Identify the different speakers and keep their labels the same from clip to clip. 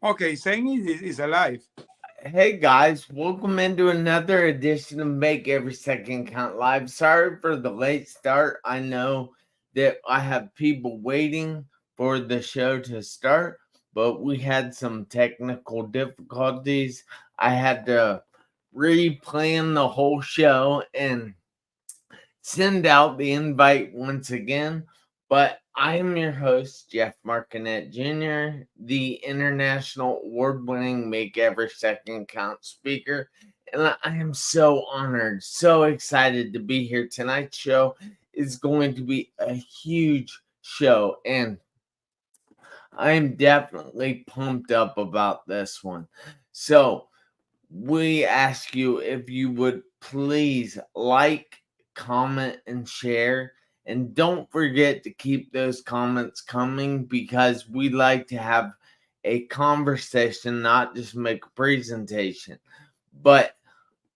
Speaker 1: Okay, saying is alive.
Speaker 2: Hey guys, welcome into another edition of Make Every Second Count Live. Sorry for the late start. I know that I have people waiting for the show to start, but we had some technical difficulties. I had to replan the whole show and send out the invite once again. But I am your host, Jeff Marconette Jr., the international award winning Make Every Second Count speaker. And I am so honored, so excited to be here. Tonight's show is going to be a huge show, and I am definitely pumped up about this one. So, we ask you if you would please like, comment, and share. And don't forget to keep those comments coming because we like to have a conversation, not just make a presentation. But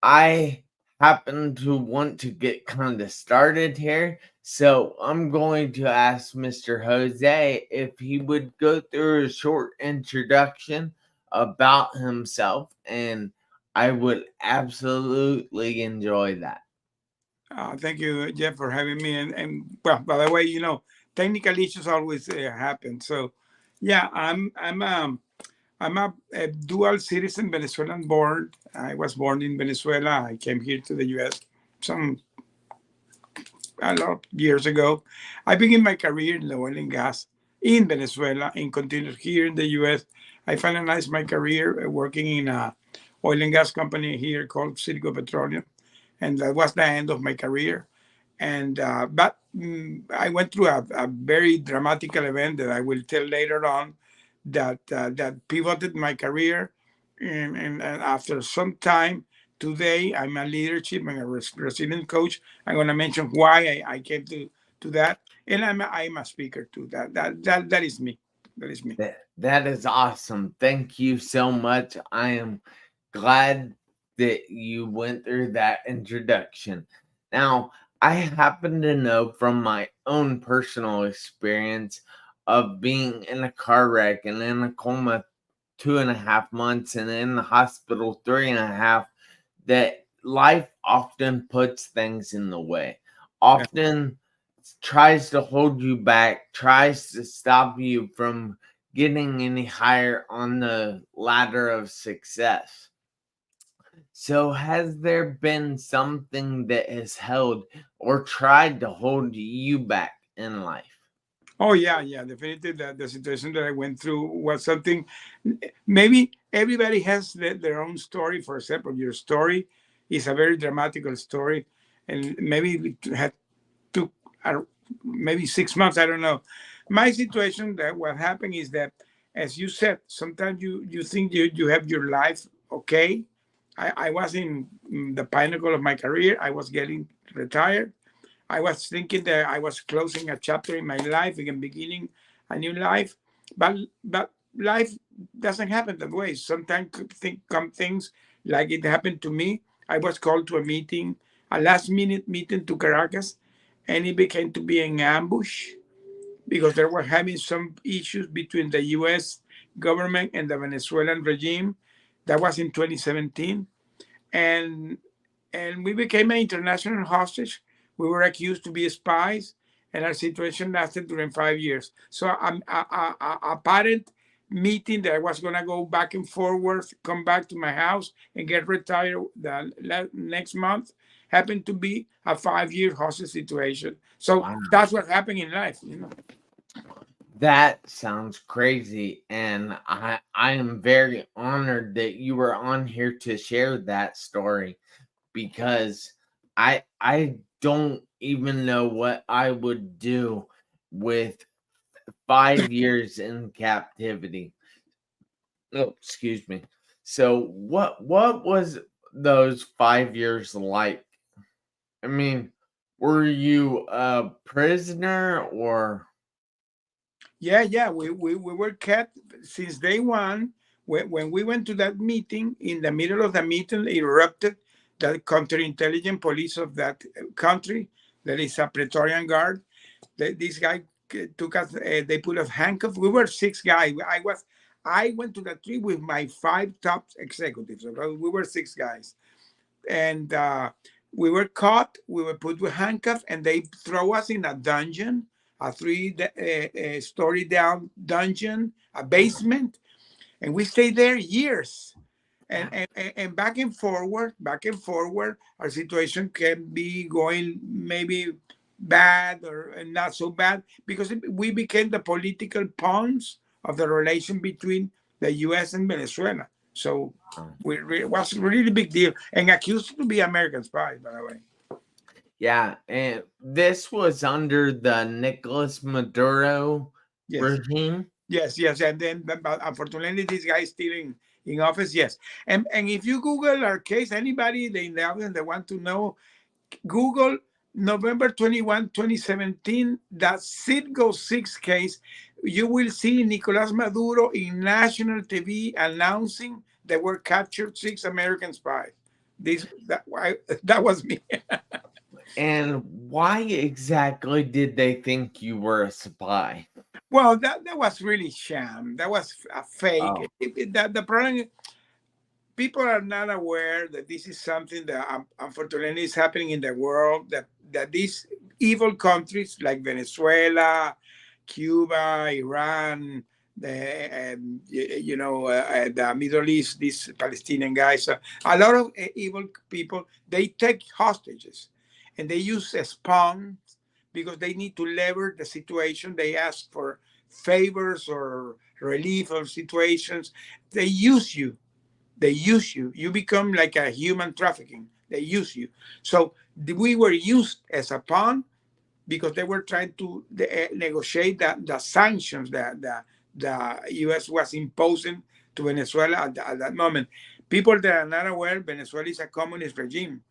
Speaker 2: I happen to want to get kind of started here. So I'm going to ask Mr. Jose if he would go through a short introduction about himself, and I would absolutely enjoy that.
Speaker 1: Thank you, Jeff, for having me. And well, by the way, technical issues always happen. So, yeah, I'm a dual citizen, Venezuelan born. I was born in Venezuela. I came here to the U.S. some a lot of years ago. I began my career in the oil and gas in Venezuela and continued here in the U.S. I finalized my career working in a oil and gas company here called Citgo Petroleum, and that was the end of my career. And but I went through a very dramatical event that I will tell later on that pivoted my career. And after some time, today I'm a leadership and a resilient coach. I'm going to mention why I came to that, and I'm a speaker too. That is me. That is me.
Speaker 2: That is awesome. Thank you so much. I am glad that you went through that introduction. Now, I happen to know from my own personal experience of being in a car wreck and in a coma 2.5 months and in the hospital 3.5 that life often puts things in the way,
Speaker 1: Yeah.
Speaker 2: often tries to hold you back, tries to stop you from getting any higher on the ladder of success. So, has there been something that has held or tried to hold you back in life?
Speaker 1: Oh yeah, yeah, definitely. The situation that I went through was something. Maybe everybody has their own story. For example, your story is a very dramatical story, and maybe it had took maybe 6 months. I don't know. My situation, that what happened is that, as you said, sometimes you think you have your life okay. I was in the pinnacle of my career. I was getting retired. I was thinking that I was closing a chapter in my life and beginning a new life, but life doesn't happen that way. Sometimes come things like it happened to me. I was called to a meeting, a last minute meeting to Caracas, and it became to be an ambush because they were having some issues between the U.S. government and the Venezuelan regime. That was in 2017, and we became an international hostage. We were accused to be spies, and our situation lasted during 5 years. So a parent meeting that I was going to go back and forward, come back to my house and get retired the next month happened to be a 5 year hostage situation. So
Speaker 2: Wow.
Speaker 1: that's what happened in life.
Speaker 2: That sounds crazy, and I am very honored that you were on here to share that story because I don't even know what I would do with 5 years in captivity. Oh, excuse me. So what was those 5 years like? I mean, were you a prisoner or
Speaker 1: Yeah, yeah, we were kept since day one. When we went to that meeting, in the middle of the meeting, erupted the counterintelligence police of that country. That is a Praetorian Guard. This guy took us. They put us handcuffs. We were six guys. I went to that trip with my five top executives. Okay? We were six guys, and we were caught. We were put with handcuffs, and they throw us in a dungeon, a three story down dungeon, a basement, and we stayed there years. And,
Speaker 2: Yeah.
Speaker 1: and back and forward, our situation can be going maybe bad or not so bad because we became the political pawns of the relation between the U.S. and Venezuela. So it was a really big deal and accused to be American spies, by the way.
Speaker 2: Yeah, and this was under the Nicolas Maduro
Speaker 1: Yes,
Speaker 2: regime.
Speaker 1: yes. And then, but unfortunately, this guy is still in office. Yes, and if you Google our case, anybody in the audience that want to know, Google November 21, 2017, that Citgo 6 case, you will see Nicolas Maduro in national TV announcing there were captured six American spies. That was me.
Speaker 2: And why exactly did they think you were a spy?
Speaker 1: Well, that was really sham. That was a fake.
Speaker 2: Oh,
Speaker 1: The problem, people are not aware that this is something that unfortunately is happening in the world, that these evil countries like Venezuela, Cuba, Iran, the Middle East, these Palestinian guys, a lot of evil people, they take hostages and they use a spawn because they need to lever the situation. They ask for favors or relief of situations. They use you. You become like a human trafficking. They use you. So we were used as a pawn because they were trying to negotiate the sanctions that the U.S. was imposing to Venezuela at that moment. People that are not aware, Venezuela is a communist regime.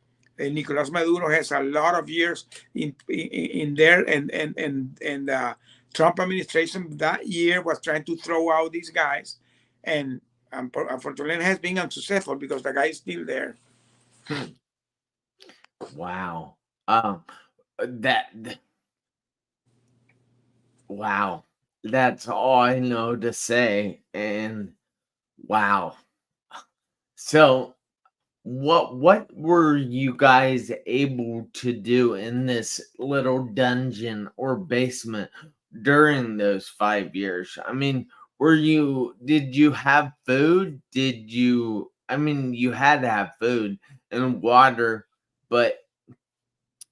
Speaker 1: Nicolas Maduro has a lot of years in there, and Trump administration that year was trying to throw out these guys, and unfortunately has been unsuccessful because the guy is still there.
Speaker 2: hmm. Wow. Um, that, th- wow. That's all I know to say. And wow. So, what were you guys able to do in this little dungeon or basement during those 5 years? I mean, did you have food? I mean, you had to have food and water, but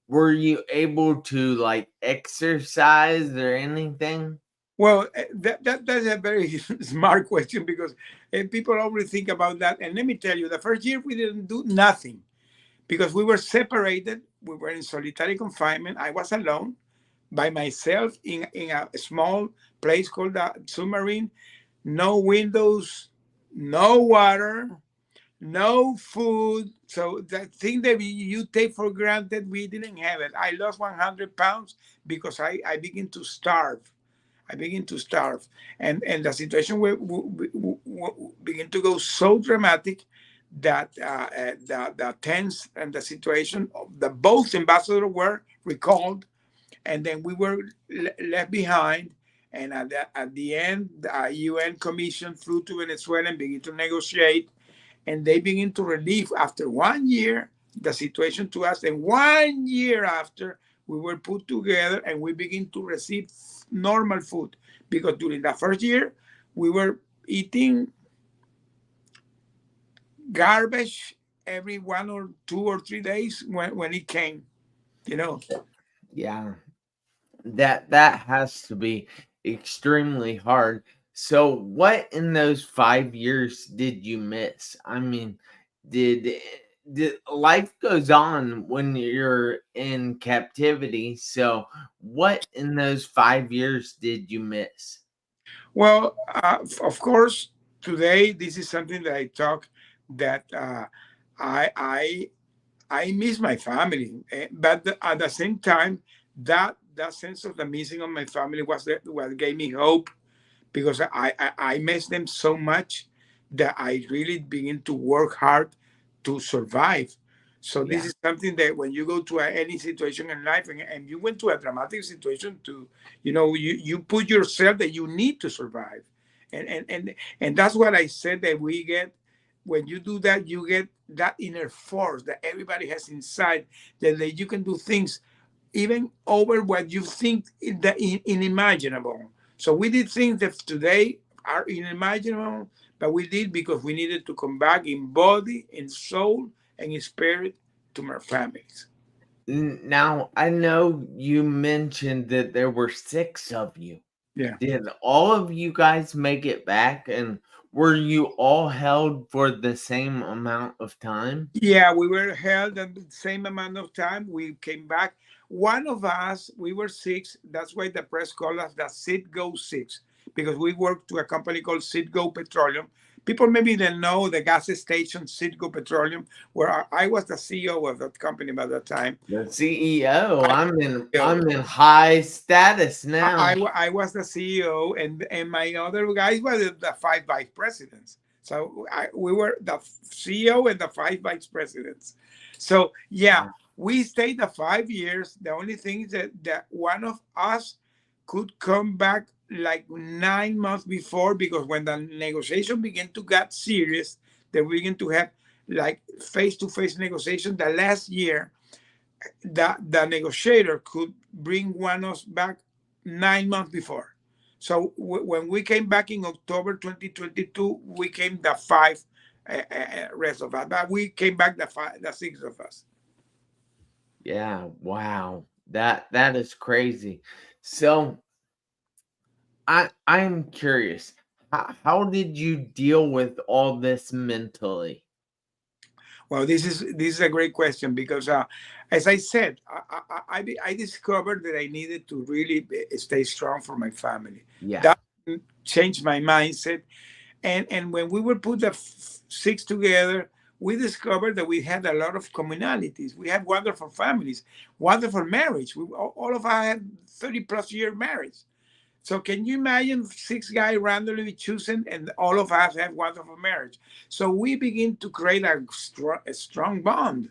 Speaker 2: were you able to like exercise or anything?
Speaker 1: Well, that's a very smart question because people always think about that. And let me tell you, the first year we didn't do nothing because we were separated. We were in solitary confinement. I was alone by myself in a small place called the submarine. No windows, no water, no food. So the thing that you take for granted, we didn't have it. I lost 100 pounds because I begin to starve. I begin to starve, and the situation begin to go so dramatic that the tense and the situation of the both ambassadors were recalled, and then we were left behind. And at the end, the UN commission flew to Venezuela and began to negotiate, and they begin to relieve after 1 year the situation to us. And 1 year after, we were put together and we begin to receive normal food because during the first year we were eating garbage every 1 or 2 or 3 days when it came, you know.
Speaker 2: Yeah. That has to be extremely hard. So what in those 5 years did you miss? I mean, did did life goes on when you're in captivity. So what in those 5 years did you miss?
Speaker 1: Well, of course, today this is something that I talk that I I I miss my family, but at the same time, that sense of the missing of my family was what gave me hope because I miss them so much that I really begin to work hard to survive. So this
Speaker 2: Yeah.
Speaker 1: is something that when you go to any situation in life and you went to a dramatic situation to, you put yourself that you need to survive. And that's what I said that we get when you do that. You get that inner force that everybody has inside, that you can do things even over what you think inimaginable. So we did things that today are unimaginable, but we did because we needed to come back in body, in soul, and in spirit to our families.
Speaker 2: Now, I know you mentioned that there were 6 of you.
Speaker 1: Yeah.
Speaker 2: Did all of you guys make it back, and were you all held for the same amount of time?
Speaker 1: Yeah, we were held at the same amount of time. We came back. One of us, we were six. That's why the press called us the Citgo Six, because we worked to a company called Citgo Petroleum. People maybe didn't know the gas station Citgo Petroleum, where I was the CEO of that company by that time.
Speaker 2: The CEO.
Speaker 1: I,
Speaker 2: I'm in high status now.
Speaker 1: I was the CEO, and my other guys were the five vice presidents. So we were the CEO and the five vice presidents. So yeah,
Speaker 2: Wow.
Speaker 1: we stayed the 5 years. The only thing is that one of us could come back like 9 months before, because when the negotiation began to get serious, they began to have like face-to-face negotiation the last year. The negotiator could bring one of us back 9 months before. So when we came back in October 2022, we came the five rest of us, but we came back the six of us.
Speaker 2: Yeah, wow. That is crazy. So I'm curious. How did you deal with all this mentally?
Speaker 1: Well, this is a great question, because, as I said, I discovered that I needed to really stay strong for my family.
Speaker 2: Yeah.
Speaker 1: That changed my mindset. And when we were put the six together, we discovered that we had a lot of commonalities. We have wonderful families, wonderful marriage. All of us have 30 plus year marriage. So can you imagine six guys randomly chosen, and all of us have wonderful marriage? So we begin to create a strong bond.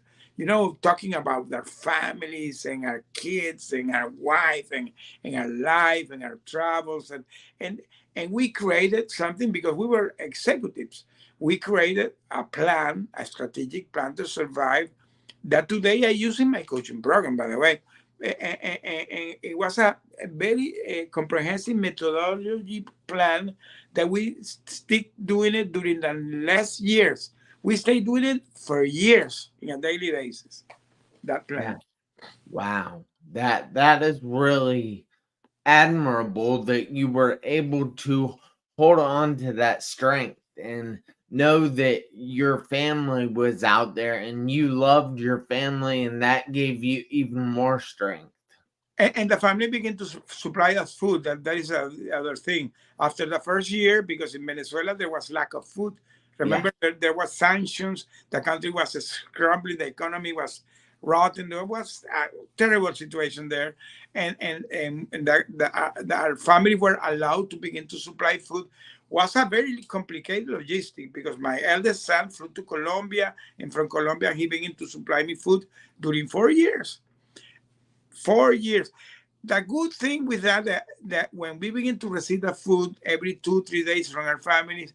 Speaker 1: Talking about our families and our kids and our wife and our life and our travels, and and we created something because we were executives. We created a plan, a strategic plan to survive, that today I use in my coaching program, by the way. And it was a very comprehensive methodology plan that we stick doing it during the last years. We stay doing it for years on a daily basis. That
Speaker 2: Yeah.
Speaker 1: plan.
Speaker 2: Wow. That is really admirable that you were able to hold on to that strength and know that your family was out there and you loved your family, and that gave you even more strength.
Speaker 1: And the family began to supply us food. That is the other thing. After the first year, because in Venezuela there was lack of food.
Speaker 2: Yeah.
Speaker 1: Remember, there was sanctions. The country was scrambling. The economy was rotten. There was a terrible situation there, and our family were allowed to begin to supply food. Was a very complicated logistic, because my eldest son flew to Colombia, and from Colombia he began to supply me food during 4 years. 4 years. The good thing with that when we begin to receive the food every 2 3 days from our families,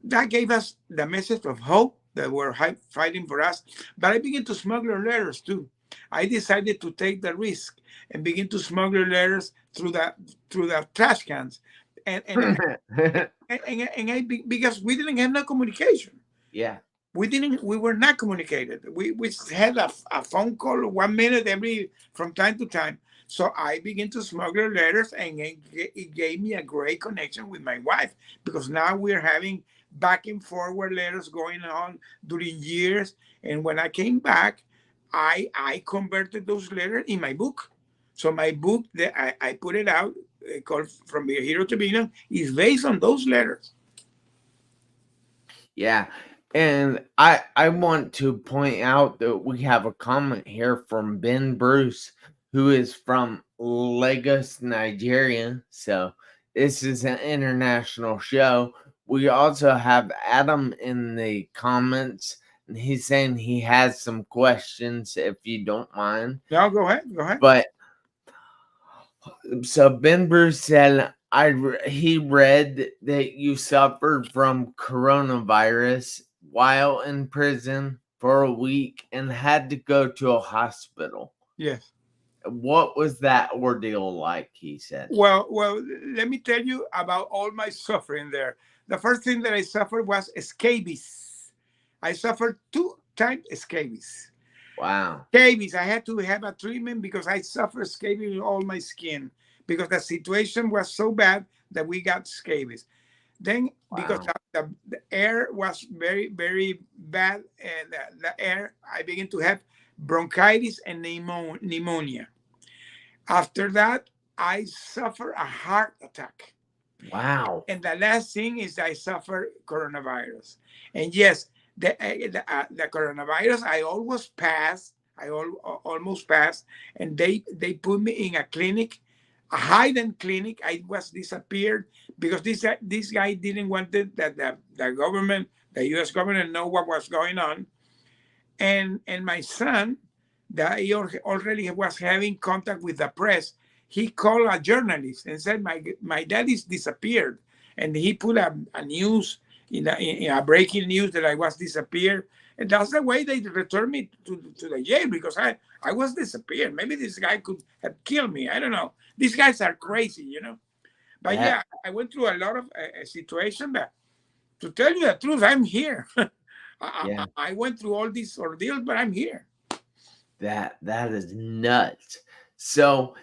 Speaker 1: that gave us the message of hope that were fighting for us. But I began to smuggle letters too. I decided to take the risk and begin to smuggle letters through the trash cans, and because we didn't have no communication.
Speaker 2: Yeah.
Speaker 1: We were not communicated. We had a phone call 1 minute every from time to time. So I began to smuggle letters, and it gave me a great connection with my wife, because now we're having back and forward letters going on during years. And when I came back, I converted those letters in my book. So my book that I put it out, called From Being a Hero to Villain, is based on those letters.
Speaker 2: Yeah. And I want to point out that we have a comment here from Ben Bruce, who is from Lagos, Nigeria. So this is an international show. We also have Adam in the comments, and he's saying he has some questions if you don't mind.
Speaker 1: No, go ahead. Go ahead.
Speaker 2: But so Ben Bruce said, he read that you suffered from coronavirus while in prison for a week and had to go to a hospital.
Speaker 1: Yes.
Speaker 2: What was that ordeal like? He said.
Speaker 1: Well, let me tell you about all my suffering there. The first thing that I suffered was scabies. I suffered 2 times scabies.
Speaker 2: Wow.
Speaker 1: Scabies. I had to have a treatment because I suffered scabies in all my skin because the situation was so bad that we got scabies. Then, because
Speaker 2: Wow.
Speaker 1: the air was very, very bad, and the air, I began to have bronchitis and pneumonia. After that, I suffered a heart attack.
Speaker 2: Wow.
Speaker 1: And the last thing is I suffer coronavirus. And yes, the coronavirus I almost passed. Almost passed, and they put me in a clinic, a hidden clinic. I was disappeared because this guy didn't want the government, the U.S. government, know what was going on. And my son, that he already was having contact with the press, he called a journalist and said, my dad is disappeared. And he put a news in a breaking news that I was disappeared. And that's the way they returned me to the jail, because I was disappeared. Maybe this guy could have killed me. I don't know. These guys are crazy, you know. But
Speaker 2: That
Speaker 1: yeah, I went through a lot of situation. But to tell you the truth, I'm here.
Speaker 2: yeah.
Speaker 1: I went through all these ordeals, but I'm here.
Speaker 2: That is nuts. So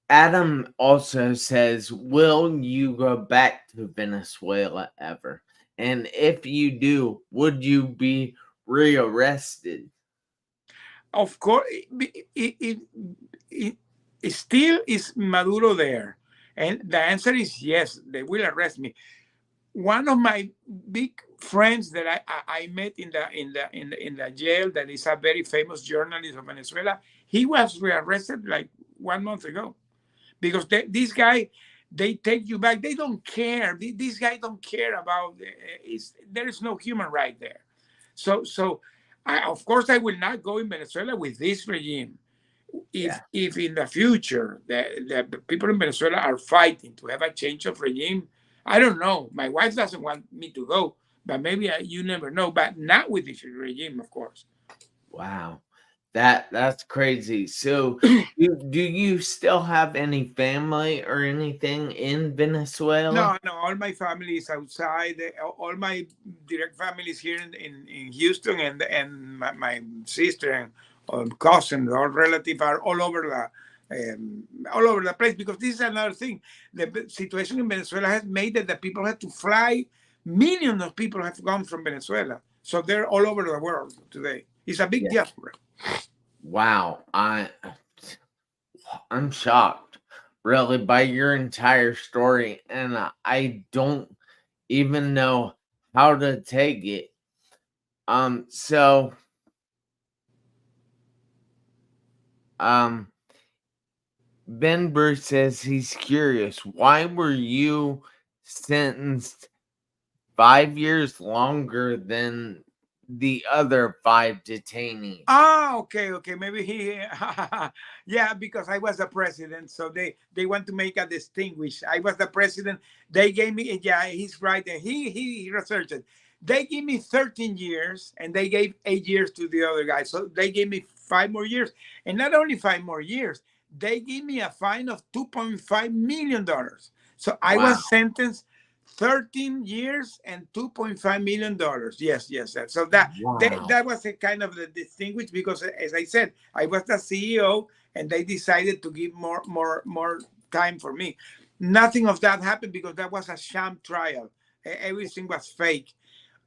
Speaker 2: Adam also says, "Will you go back to Venezuela ever? And if you do, would you be rearrested?"
Speaker 1: Of course, it still is Maduro there, and the answer is yes. They will arrest me. One of my big friends that I met in the jail, that is a very famous journalist of Venezuela, he was rearrested like 1 month ago, because this guy, they take you back. They don't care. These guys don't care about. There is no human right there. So of course I will not go in Venezuela with this regime.
Speaker 2: Yeah.
Speaker 1: If in the future the people in Venezuela are fighting to have a change of regime, I don't know. My wife doesn't want me to go, but maybe you never know. But not with this regime, of course.
Speaker 2: Wow. That's crazy. So do you still have any family or anything in Venezuela?
Speaker 1: No, no. All my family is outside. All my direct family is here in Houston, and my sister and cousins, all relatives are all over the place. Because this is another thing. The situation in Venezuela has made that the people have to fly. Millions of people have gone from Venezuela, so they're all over the world today. It's a big
Speaker 2: Yeah.
Speaker 1: diaspora.
Speaker 2: Wow. I'm shocked, really, by your entire story, and I don't even know how to take it. So, um, Ben Bruce says he's curious. Why were you sentenced 5 years longer than the other 5 detainees?
Speaker 1: Ah, okay. Maybe he, yeah, because I was the president, so they want to make a distinguish. I was the president. They gave me, yeah, he's right, and he researched it. They gave me 13 years, and they gave 8 years to the other guy. So they gave me 5 more years, and not only 5 more years, they gave me a fine of $2.5 million. So I
Speaker 2: Wow.
Speaker 1: was sentenced 13 years and $2.5 million. Yes. So that
Speaker 2: Wow.
Speaker 1: was a kind of the distinguished, because as I said, I was the CEO, and they decided to give more time for me. Nothing of that happened, because that was a sham trial. Everything was fake.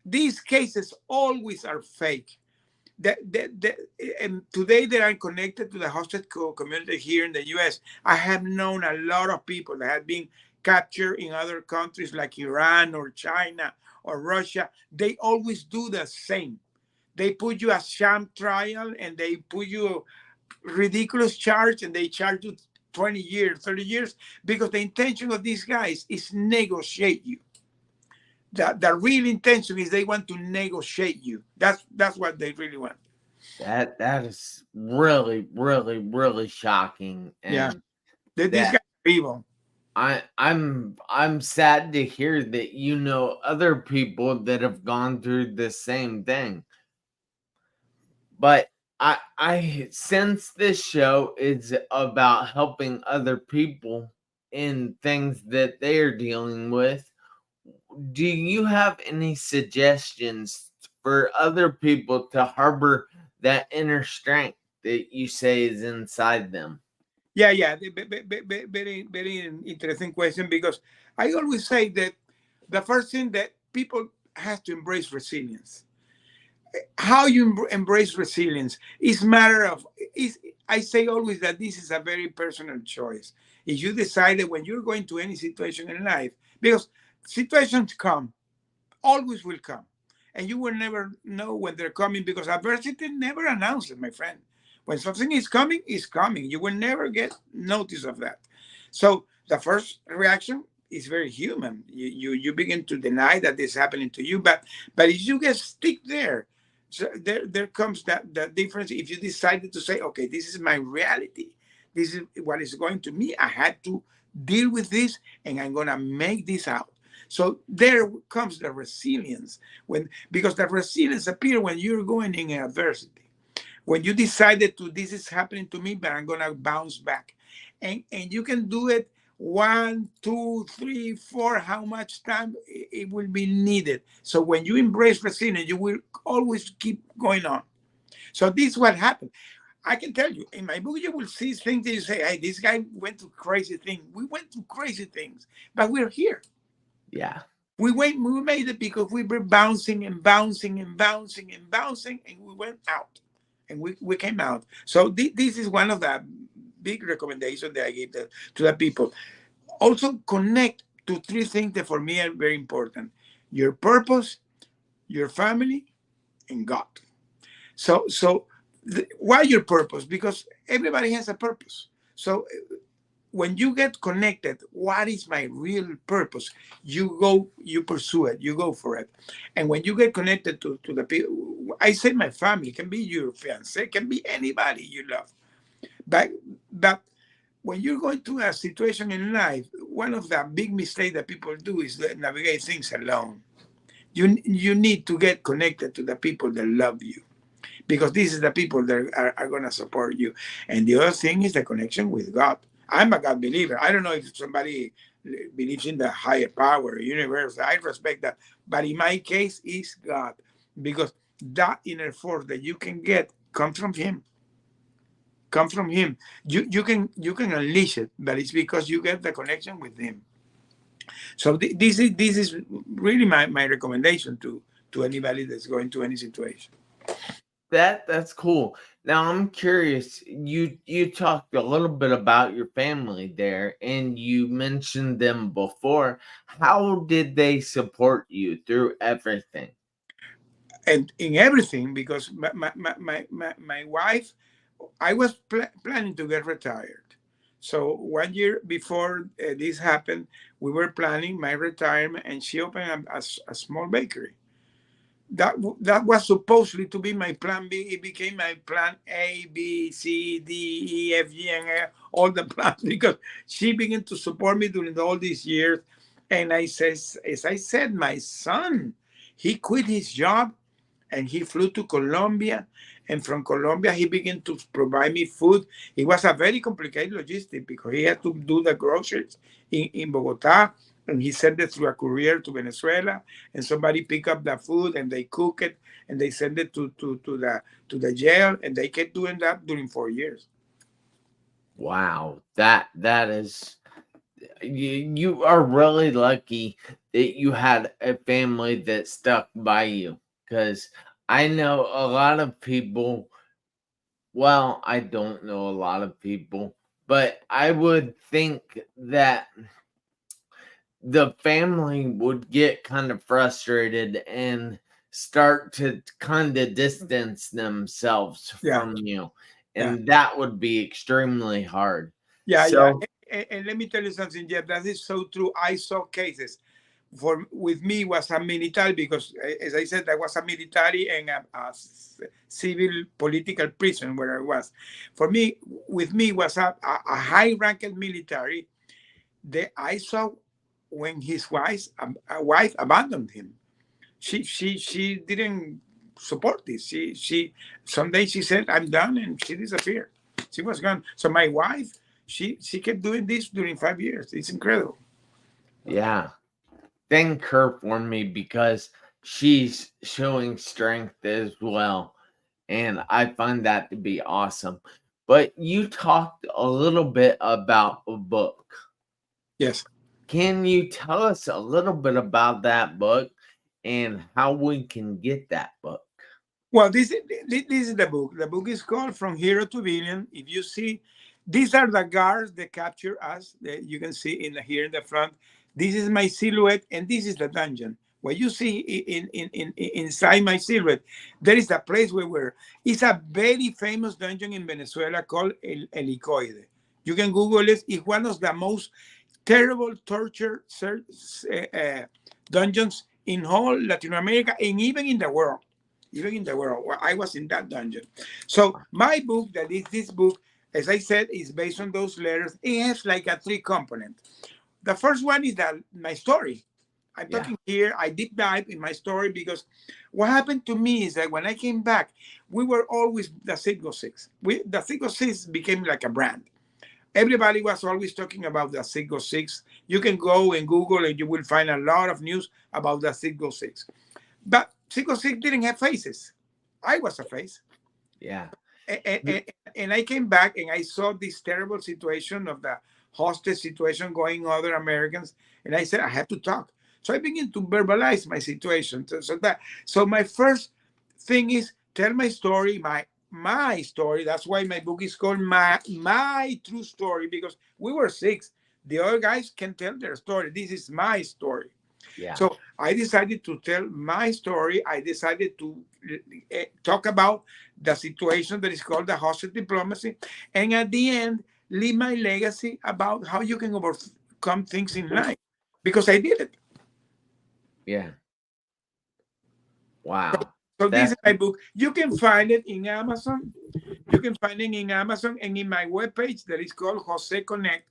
Speaker 1: These cases always are fake. And today they are connected to the hostage community here in the US. I have known a lot of people that have been captured in other countries like Iran or China or Russia. They always do the same. They put you a sham trial, and they put you ridiculous charge, and they charge you 20 years, 30 years, because the intention of these guys is negotiate you. The real intention is they want to negotiate you. That's what they really want.
Speaker 2: That is really, really, really shocking.
Speaker 1: Yeah.
Speaker 2: And
Speaker 1: These
Speaker 2: that
Speaker 1: guys are evil.
Speaker 2: I'm sad to hear that you know other people that have gone through the same thing. But I since this show is about helping other people in things that they're dealing with, do you have any suggestions for other people to harbor that inner strength that you say is inside them?
Speaker 1: Yeah, yeah. Very, very interesting question, because I always say that the first thing that people have to embrace resilience. How you embrace resilience is matter of is. I say always that this is a very personal choice. If you decide that when you're going to any situation in life, because situations come, always will come. And you will never know when they're coming, because adversity never announces, my friend. When something is coming, it's coming. You will never get notice of that. So the first reaction is very human. You begin to deny that this is happening to you, but if you get stick there, so there comes that difference. If you decided to say, okay, this is my reality, this is what is going to me. I had to deal with this, and I'm gonna make this out. So there comes the resilience, when because the resilience appears when you're going in adversity. When you decided to, this is happening to me, but I'm gonna bounce back, and you can do it one, two, three, four. How much time it will be needed? So when you embrace resilience, you will always keep going on. So this is what happened. I can tell you, in my book, you will see things that you say, "Hey, this guy went through crazy things. We went through crazy things, but we're here."
Speaker 2: Yeah.
Speaker 1: We made it because we were bouncing and bouncing and bouncing and bouncing, and we went out, and we came out. So this is one of the big recommendations that I give to the people. Also connect to three things that for me are very important: your purpose, your family, and God. Why your purpose? Because everybody has a purpose. So when you get connected, what is my real purpose? You go, you pursue it, you go for it. And when you get connected to the people, I say my family, can be your fiance, can be anybody you love. But but when you're going to a situation in life, one of the big mistakes that people do is navigate things alone. You need to get connected to the people that love you, because these are the people that are going to support you. And the other thing is the connection with God. I'm a God believer. I don't know if somebody believes in the higher power, universe. I respect that. But in my case, it's God, because that inner force that you can get comes from Him. Come from Him. You can unleash it, but it's because you get the connection with Him. So this is really my recommendation to anybody that's going to any situation.
Speaker 2: That's cool. Now I'm curious. You talked a little bit about your family there, and you mentioned them before. How did they support you through everything?
Speaker 1: And in everything, because my wife, I was planning to get retired. So 1 year before this happened, we were planning my retirement, and she opened a small bakery. That was supposedly to be my plan B. It became my plan A, B, C, D, E, F, G, and all the plans, because she began to support me during all these years. And as I said, my son, he quit his job and he flew to Colombia. And from Colombia, he began to provide me food. It was a very complicated logistic, because he had to do the groceries in Bogota, and he sent it through a courier to Venezuela, and somebody pick up the food and they cook it and they send it to the jail, and they kept doing that during 4 years.
Speaker 2: Wow, that is you are really lucky that you had a family that stuck by you. Because I know a lot of people. Well, I don't know a lot of people, but I would think that the family would get kind of frustrated and start to kind of distance themselves
Speaker 1: Yeah,
Speaker 2: from you.
Speaker 1: yeah.
Speaker 2: And that would be extremely hard.
Speaker 1: Yeah, yeah.
Speaker 2: So,
Speaker 1: And let me tell you something, Jeff. That is so true. I saw cases. With me was a military, because, as I said, I was a military and a civil political prison where I was. For me, with me was a high-ranked military I saw when his wife abandoned him. She didn't support this. She someday she said, "I'm done," and she disappeared. She was gone. So my wife, she kept doing this during 5 years. It's incredible.
Speaker 2: Yeah. Thank her for me because she's showing strength as well. And I find that to be awesome. But you talked a little bit about a book.
Speaker 1: Yes.
Speaker 2: Can you tell us a little bit about that book and how we can get that book?
Speaker 1: Well, this is the book. The book is called From Hero to Villain. If you see, these are the guards that capture us. That you can see here in the front. This is my silhouette, and this is the dungeon. What you see inside my silhouette, there is a place where it's a very famous dungeon in Venezuela called El Helicoide. You can Google it. It's one of the most terrible torture dungeons in whole Latin America and even in the world. Even in the world, where I was in that dungeon. So my book, that is this book, as I said, is based on those letters. It has like a three component. The first one is that my story. I'm
Speaker 2: Yeah.
Speaker 1: talking here, I deep dive in my story because what happened to me is that when I came back, we were always the Citgo Six. The Citgo Six became like a brand. Everybody was always talking about the Citgo Six. You can go and Google and you will find a lot of news about the Citgo Six. But Citgo Six didn't have faces. I was a face.
Speaker 2: Yeah.
Speaker 1: And I came back and I saw this terrible situation of the hostage situation going on other Americans. And I said, I have to talk. So I began to verbalize my situation. So my first thing is tell my story, my story. That's why my book is called my true story, because we were six. The other guys can tell their story. This is my story.
Speaker 2: Yeah.
Speaker 1: So I decided to tell my story. I decided to talk about the situation that is called the hostage diplomacy. And at the end, leave my legacy about how you can overcome things in life, because I did it.
Speaker 2: Yeah. Wow.
Speaker 1: So this
Speaker 2: That's
Speaker 1: is my book. You can find it in Amazon. You can find it in Amazon and in my webpage that is called Jose Connect.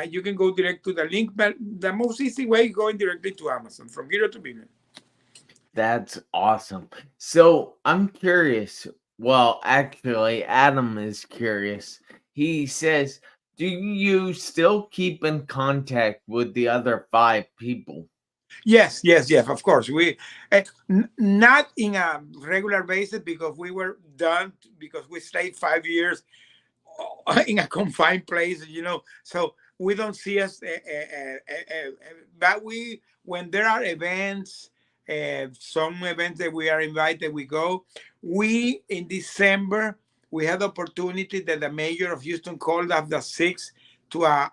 Speaker 1: You can go direct to the link, but the most easy way is going directly to Amazon, From Hero to Villain.
Speaker 2: That's awesome. So I'm curious. Well, actually, Adam is curious. He says, do you still keep in contact with the other 5 people?
Speaker 1: Yes, of course. We not in a regular basis because we were done, because we stayed 5 years in a confined place, So we don't see us, but when there are events, some events that we are invited, we go. We in December we had the opportunity that the mayor of Houston called up the six to a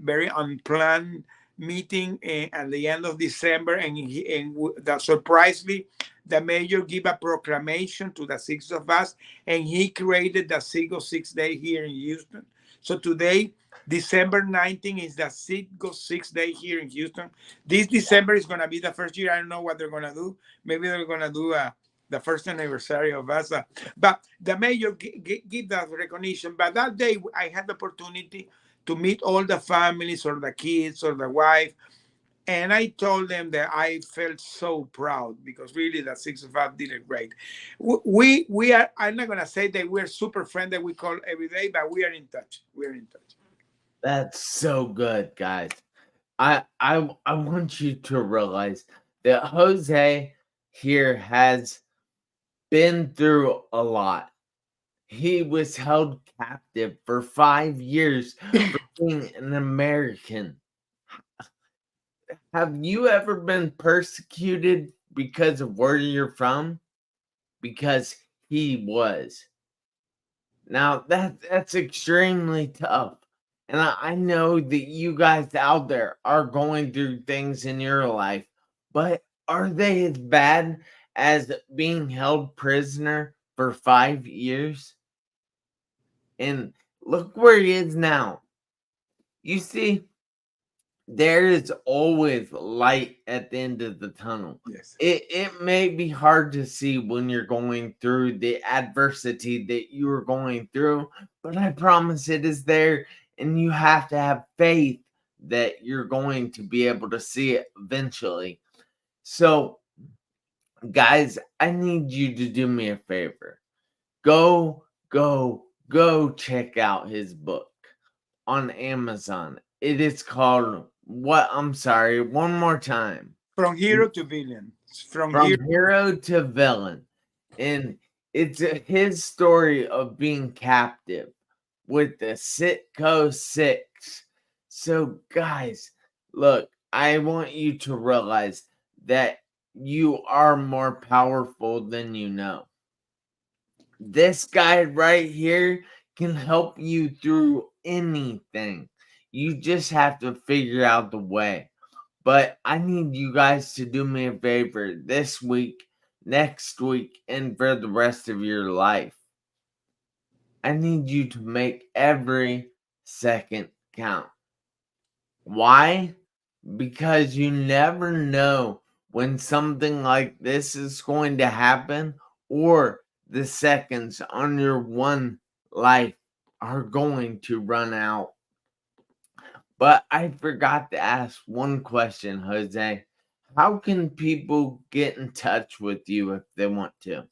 Speaker 1: very unplanned meeting at the end of December, that surprisingly the mayor gave a proclamation to the six of us, and he created the Citgo 6 Day here in Houston. So today, December 19th, is the Citgo 6 Day here in Houston. This December is going to be the first year. I don't know what they're going to do. Maybe they're going to do the first anniversary of us. But the mayor give that recognition. But that day, I had the opportunity to meet all the families or the kids or the wife. And I told them that I felt so proud because really the six of us did it great. We are. I'm not gonna say that we're super friends that we call every day, but we are in touch. We're in touch.
Speaker 2: That's so good, guys. I want you to realize that Jose here has been through a lot. He was held captive for 5 years for being an American. Have you ever been persecuted because of where you're from? Because he was. Now that's extremely tough. And I know that you guys out there are going through things in your life, but are they as bad as being held prisoner for 5 years? And look where he is now. You see, there is always light at the end of the tunnel.
Speaker 1: Yes.
Speaker 2: It may be hard to see when you're going through the adversity that you are going through, but I promise it is there, and you have to have faith that you're going to be able to see it eventually. So, guys, I need you to do me a favor. Go check out his book on Amazon. It is called what? I'm sorry, one more time.
Speaker 1: From hero to villain. From
Speaker 2: From
Speaker 1: hero.
Speaker 2: hero to villain. And it's his story of being captive with the Sitco 6. So, guys, look, I want you to realize that you are more powerful than you know. This guy right here can help you through anything. You just have to figure out the way. But I need you guys to do me a favor this week, next week, and for the rest of your life. I need you to make every second count. Why? Because you never know when something like this is going to happen, or the seconds on your one life are going to run out. But I forgot to ask one question, Jose. How can people get in touch with you if they want to?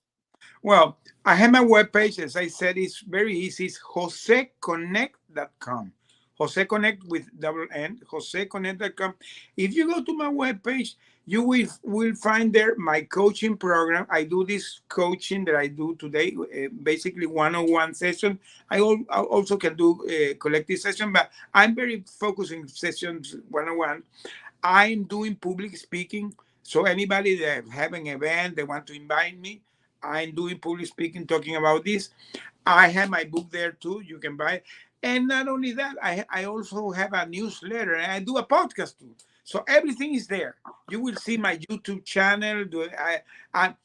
Speaker 1: Well, I have my webpage. As I said, it's very easy. It's joseconnect.com. Jose Connect with double N, joseconnect.com. If you go to my webpage, you will find there my coaching program. I do this coaching that I do today, basically one-on-one session. I also can do collective session, but I'm very focusing sessions one-on-one. I'm doing public speaking. So anybody that have an event, they want to invite me, I'm doing public speaking, talking about this. I have my book there too. You can buy it. And not only that, I also have a newsletter and I do a podcast too. So everything is there. You will see my YouTube channel. I I'm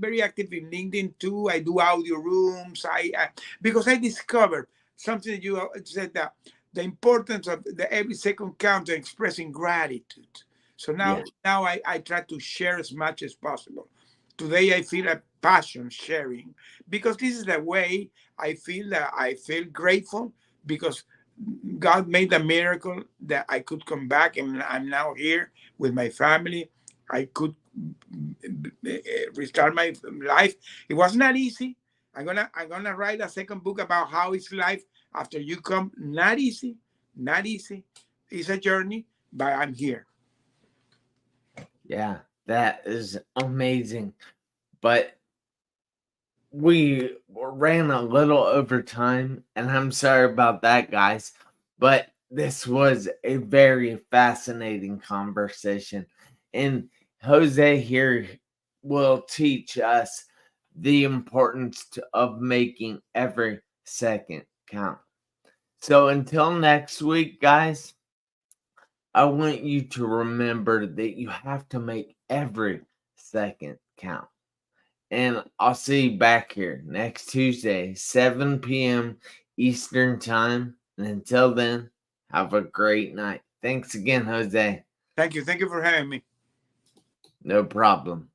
Speaker 1: very active in LinkedIn too. I do audio rooms. I because I discovered something that you said, that the importance of the every second count and expressing gratitude. So
Speaker 2: Yeah.
Speaker 1: now I try to share as much as possible. Today I feel a passion sharing because this is the way I feel, that I feel grateful because God made a miracle that I could come back and I'm now here with my family. I could restart my life. It was not easy. I'm gonna write a second book about how it's life after you come. Not easy, not easy. It's a journey, but I'm here.
Speaker 2: Yeah, that is amazing. But we ran a little over time, and I'm sorry about that, guys. But this was a very fascinating conversation. And Jose here will teach us the importance of making every second count. So until next week, guys, I want you to remember that you have to make every second count. And I'll see you back here next Tuesday, 7 p.m. Eastern Time. And until then, have a great night. Thanks again, Jose.
Speaker 1: Thank you for having me.
Speaker 2: No problem.